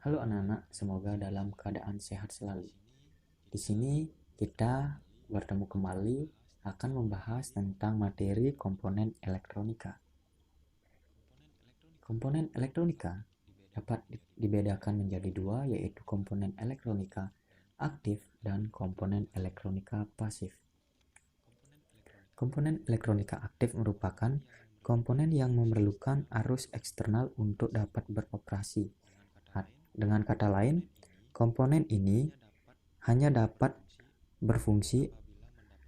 Halo anak-anak, semoga dalam keadaan sehat selalu. Di sini kita bertemu kembali akan membahas tentang materi komponen elektronika. Komponen elektronika dapat dibedakan menjadi dua, yaitu komponen elektronika aktif dan komponen elektronika pasif. Komponen elektronika aktif merupakan komponen yang memerlukan arus eksternal untuk dapat beroperasi. Dengan kata lain, komponen ini hanya dapat berfungsi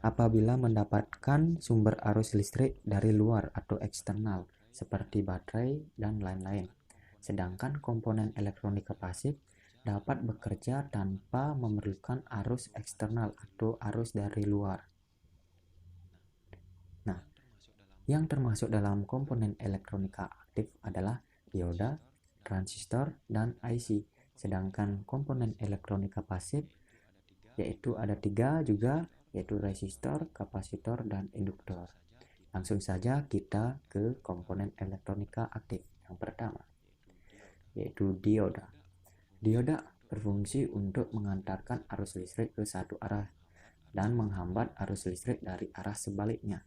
apabila mendapatkan sumber arus listrik dari luar atau eksternal, seperti baterai dan lain-lain. Sedangkan komponen elektronika pasif dapat bekerja tanpa memerlukan arus eksternal atau arus dari luar. Nah, yang termasuk dalam komponen elektronika aktif adalah dioda, transistor, dan IC. Sedangkan komponen elektronika pasif yaitu ada tiga juga, yaitu resistor, kapasitor, dan induktor. Langsung saja kita ke komponen elektronika aktif. Yang pertama, yaitu dioda. Dioda berfungsi untuk mengantarkan arus listrik ke satu arah dan menghambat arus listrik dari arah sebaliknya.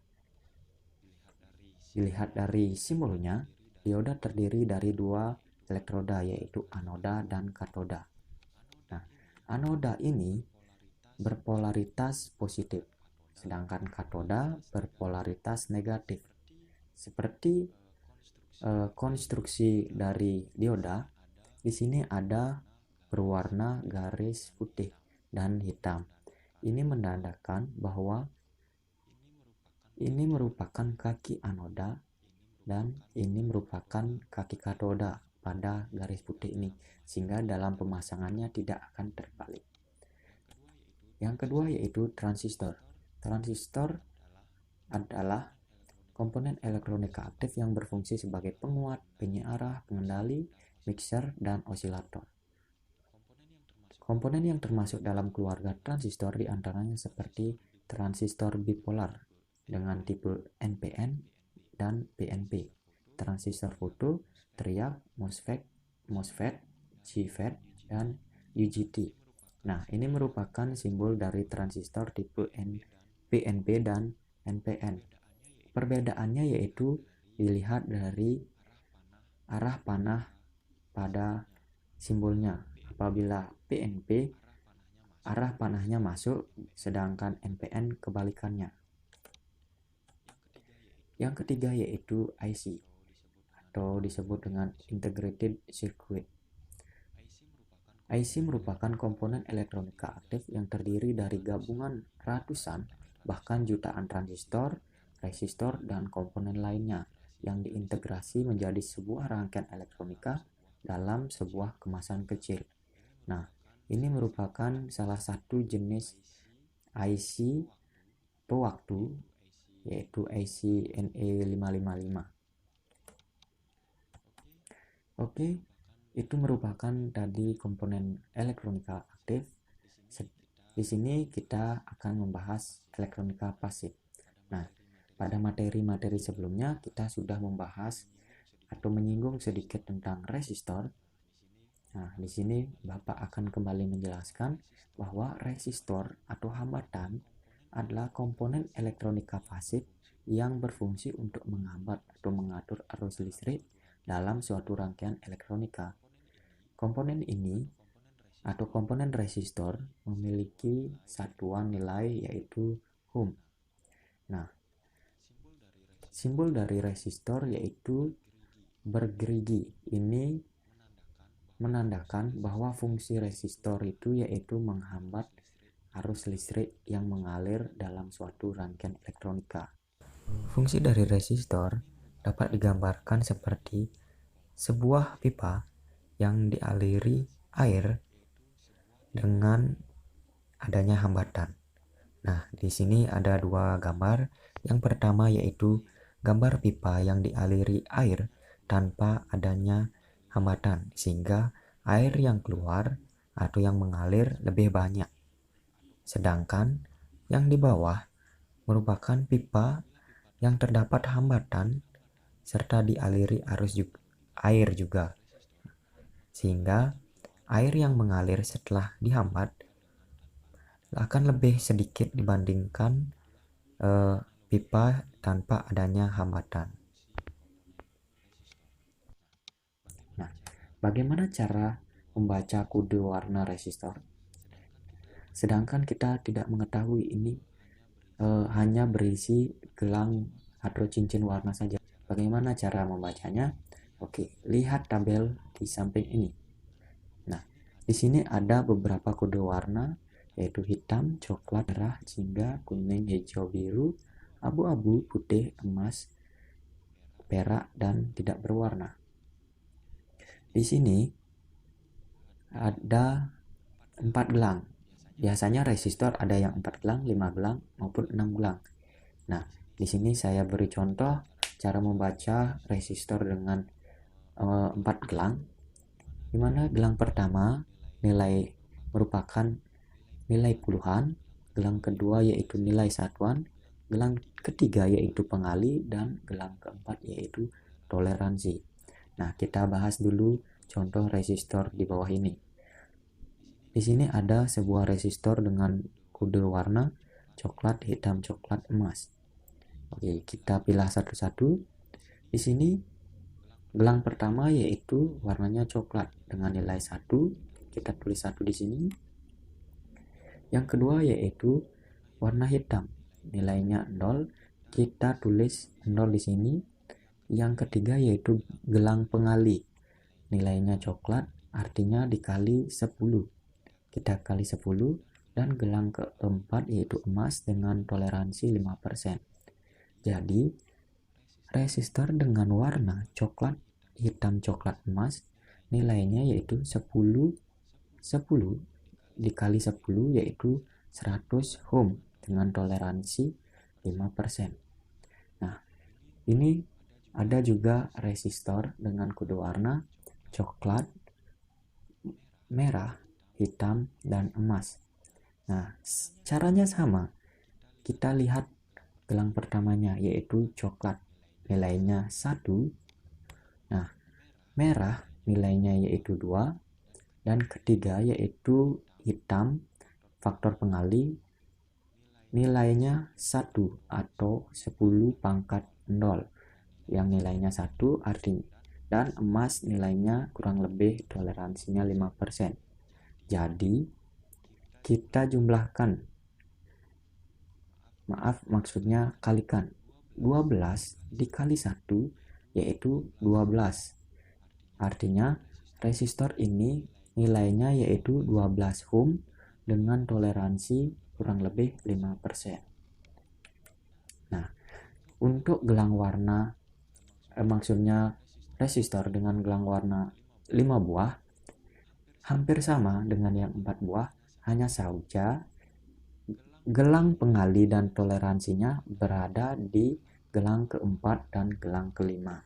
Dilihat dari simbolnya, dioda terdiri dari dua elektroda, yaitu anoda dan katoda. Nah, anoda ini berpolaritas positif, sedangkan katoda berpolaritas negatif. Seperti konstruksi dari dioda, di sini ada berwarna garis putih dan hitam. Ini menandakan bahwa ini merupakan kaki anoda dan ini merupakan kaki katoda pada garis putih ini, sehingga dalam pemasangannya tidak akan terbalik. Yang kedua yaitu transistor. Transistor adalah komponen elektronika aktif yang berfungsi sebagai penguat, penyiarah, pengendali, mixer, dan osilator. Komponen yang termasuk dalam keluarga transistor diantaranya seperti transistor bipolar dengan tipe NPN dan PNP, transistor foto, triak, MOSFET, JFET, dan UJT. Nah, ini merupakan simbol dari transistor tipe PNP dan NPN. Perbedaannya yaitu dilihat dari arah panah pada simbolnya. Apabila PNP, arah panahnya masuk, sedangkan NPN kebalikannya. Yang ketiga yaitu IC, atau disebut dengan Integrated Circuit. IC merupakan komponen elektronika aktif yang terdiri dari gabungan ratusan bahkan jutaan transistor, resistor, dan komponen lainnya yang diintegrasi menjadi sebuah rangkaian elektronika dalam sebuah kemasan kecil. Nah, ini merupakan salah satu jenis IC pewaktu, yaitu IC NE555. Oke, itu merupakan tadi komponen elektronika aktif. Di sini kita akan membahas elektronika pasif. Nah, pada materi-materi sebelumnya kita sudah membahas atau menyinggung sedikit tentang resistor. Nah, di sini Bapak akan kembali menjelaskan bahwa resistor atau hambatan adalah komponen elektronika pasif yang berfungsi untuk menghambat atau mengatur arus listrik dalam suatu rangkaian elektronika. Komponen ini atau komponen resistor memiliki satuan nilai yaitu ohm. Nah, simbol dari resistor yaitu bergerigi. Ini menandakan bahwa fungsi resistor itu yaitu menghambat arus listrik yang mengalir dalam suatu rangkaian elektronika. Fungsi dari resistor dapat digambarkan seperti sebuah pipa yang dialiri air dengan adanya hambatan. Nah, di sini ada dua gambar. Yang pertama yaitu gambar pipa yang dialiri air tanpa adanya hambatan, sehingga air yang keluar atau yang mengalir lebih banyak. Sedangkan yang di bawah merupakan pipa yang terdapat hambatan serta dialiri arus air juga, sehingga air yang mengalir setelah dihambat akan lebih sedikit dibandingkan pipa tanpa adanya hambatan. Nah, bagaimana cara membaca kode warna resistor? Sedangkan kita tidak mengetahui ini hanya berisi gelang atau cincin warna saja. Bagaimana cara membacanya? Oke, lihat tabel di samping ini. Nah, di sini ada beberapa kode warna, yaitu hitam, coklat, merah, jingga, kuning, hijau, biru, abu-abu, putih, emas, perak, dan tidak berwarna. Di sini ada 4 gelang. Biasanya resistor ada yang 4 gelang, 5 gelang, maupun 6 gelang. Nah, di sini saya beri contoh cara membaca resistor dengan 4 gelang, di mana gelang pertama nilai merupakan nilai puluhan, gelang kedua yaitu nilai satuan, gelang ketiga yaitu pengali, dan gelang keempat yaitu toleransi. Nah, kita bahas dulu contoh resistor di bawah ini. Di sini ada sebuah resistor dengan kode warna coklat, hitam, coklat, emas. Oke, kita pilih satu-satu. Di sini gelang pertama yaitu warnanya coklat dengan nilai 1. Kita tulis 1 di sini. Yang kedua yaitu warna hitam, nilainya 0. Kita tulis 0 di sini. Yang ketiga yaitu gelang pengali, nilainya coklat, artinya dikali 10. Kita kali 10. Dan gelang keempat yaitu emas dengan toleransi 5%. Jadi resistor dengan warna coklat, hitam, coklat, emas nilainya yaitu 10 dikali 10 yaitu 100 ohm dengan toleransi 5%. Nah, ini ada juga resistor dengan kode warna coklat, merah, hitam, dan emas. Nah, caranya sama. Kita lihat gelang pertamanya yaitu coklat, nilainya 1. Nah, merah nilainya yaitu 2. Dan ketiga yaitu hitam, faktor pengali, nilainya 1 atau 10 pangkat 0. Yang nilainya 1 artinya. Dan emas nilainya kurang lebih toleransinya 5%. Jadi, kita jumlahkan. Maksudnya kalikan. 12 dikali 1 yaitu 12. Artinya resistor ini nilainya yaitu 12 ohm dengan toleransi kurang lebih 5%. Nah, untuk gelang warna maksudnya resistor dengan gelang warna 5 buah hampir sama dengan yang 4 buah, hanya saja gelang pengali dan toleransinya berada di gelang keempat dan gelang kelima.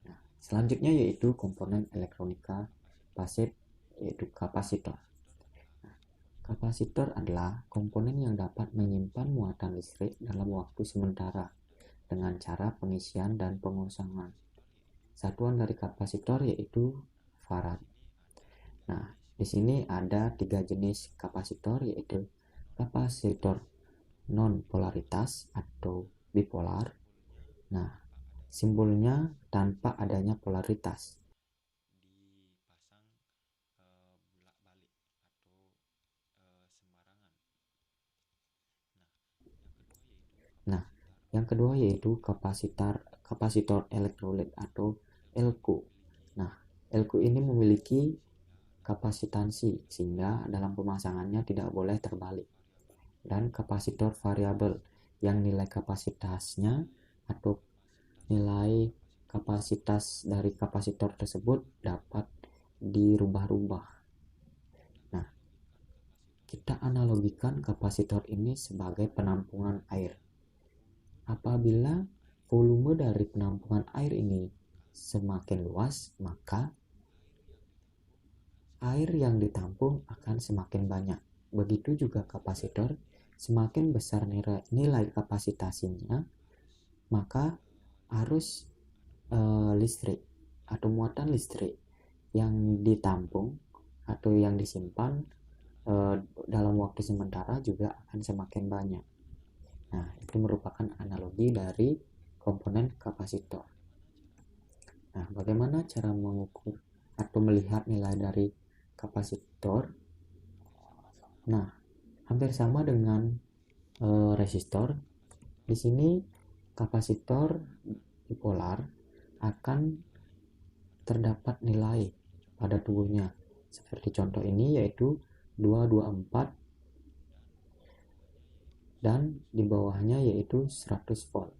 Nah, selanjutnya yaitu komponen elektronika pasif, yaitu kapasitor. Nah, kapasitor adalah komponen yang dapat menyimpan muatan listrik dalam waktu sementara dengan cara pengisian dan pengosongan. Satuan dari kapasitor yaitu farad. Nah, di sini ada 3 jenis kapasitor, yaitu kapasitor non polaritas atau bipolar. Nah, simbolnya tanpa adanya polaritas. Nah, yang kedua yaitu kapasitor elektrolit atau LQ. Nah, LQ ini memiliki kapasitansi sehingga dalam pemasangannya tidak boleh terbalik. Dan kapasitor variabel yang nilai kapasitasnya atau nilai kapasitas dari kapasitor tersebut dapat dirubah-rubah. Nah, kita analogikan kapasitor ini sebagai penampungan air. Apabila volume dari penampungan air ini semakin luas, maka air yang ditampung akan semakin banyak. Begitu juga kapasitor, semakin besar nilai kapasitasinya, maka arus listrik atau muatan listrik yang ditampung atau yang disimpan dalam waktu sementara juga akan semakin banyak. Nah, itu merupakan analogi dari komponen kapasitor. Nah, bagaimana cara mengukur atau melihat nilai dari kapasitor? Nah, hampir sama dengan resistor. Di sini kapasitor bipolar akan terdapat nilai pada tubuhnya. Seperti contoh ini yaitu 224 dan di bawahnya yaitu 100 volt.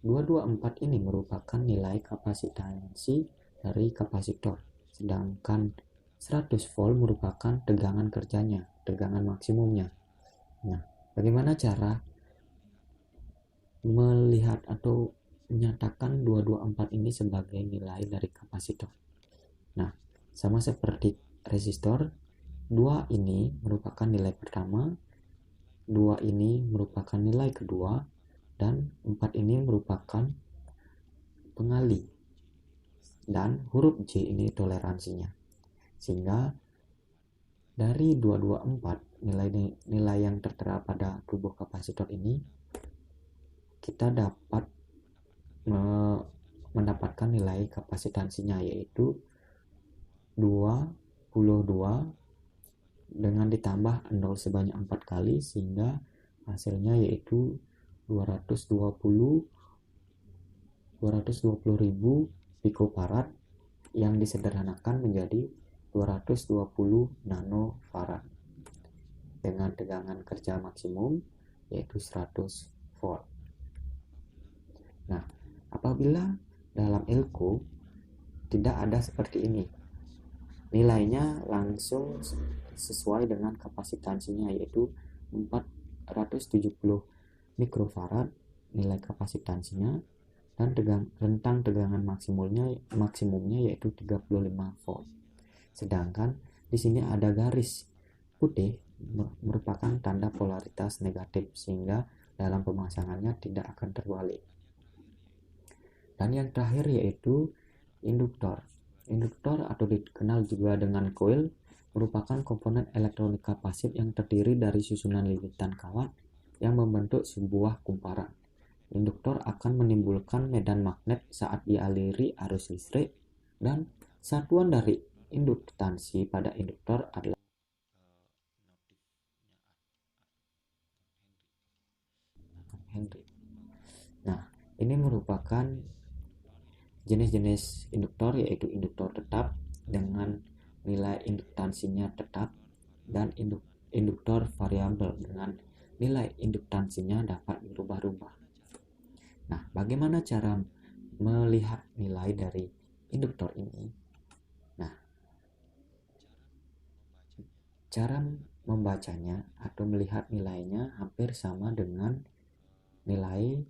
224 ini merupakan nilai kapasitansi dari kapasitor, sedangkan 100 volt merupakan tegangan kerjanya, tegangan maksimumnya. Nah, bagaimana cara melihat atau menyatakan 224 ini sebagai nilai dari kapasitor? Nah, sama seperti resistor, 2 ini merupakan nilai pertama, 2 ini merupakan nilai kedua, dan 4 ini merupakan pengali. Dan huruf J ini toleransinya. Sehingga dari 224 nilai yang tertera pada tubuh kapasitor ini, kita dapat mendapatkan nilai kapasitansinya yaitu 22 dengan ditambah 0 sebanyak 4 kali, sehingga hasilnya yaitu 220.000 picofarad yang disederhanakan menjadi 220 nanofarad dengan tegangan kerja maksimum yaitu 100 volt. Nah, apabila dalam elko tidak ada seperti ini, nilainya langsung sesuai dengan kapasitansinya yaitu 470 mikrofarad nilai kapasitansinya, dan rentang tegangan maksimumnya yaitu 35 volt. Sedangkan di sini ada garis putih merupakan tanda polaritas negatif, sehingga dalam pemasangannya tidak akan terbalik. Dan yang terakhir yaitu induktor. Induktor atau dikenal juga dengan coil merupakan komponen elektronika pasif yang terdiri dari susunan lilitan kawat yang membentuk sebuah kumparan. Induktor akan menimbulkan medan magnet saat dialiri arus listrik, dan satuan dari induktansi pada induktor adalah Henry. Nah, ini merupakan jenis-jenis induktor yaitu induktor tetap dengan nilai induktansinya tetap, dan induktor variabel dengan nilai induktansinya dapat berubah-ubah. Nah, bagaimana cara melihat nilai dari induktor ini? Nah, cara membacanya atau melihat nilainya hampir sama dengan nilai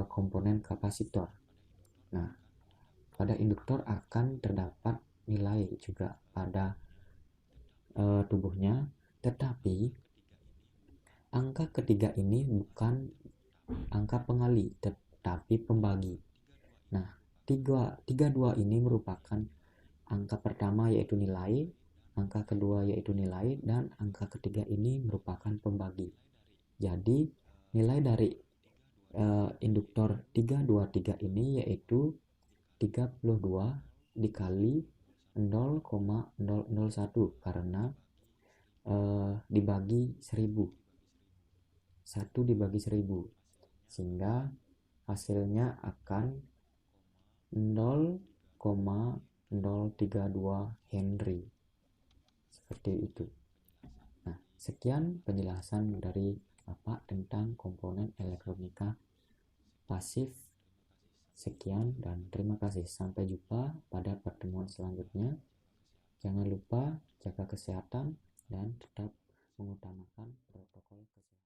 komponen kapasitor. Nah, pada induktor akan terdapat nilai juga pada tubuhnya, tetapi angka ketiga ini bukan angka pengali tetapi pembagi. Nah, 32 ini merupakan angka pertama yaitu nilai, angka kedua yaitu nilai, dan angka ketiga ini merupakan pembagi. Jadi nilai dari induktor 323 ini yaitu 32 dikali 0,001 karena dibagi 1000, 1 dibagi 1000, sehingga hasilnya akan 0,032 Henry, seperti itu. Nah, sekian penjelasan dari Bapak tentang komponen elektronika pasif. Sekian dan terima kasih. Sampai jumpa pada pertemuan selanjutnya. Jangan lupa jaga kesehatan dan tetap mengutamakan protokol kesehatan.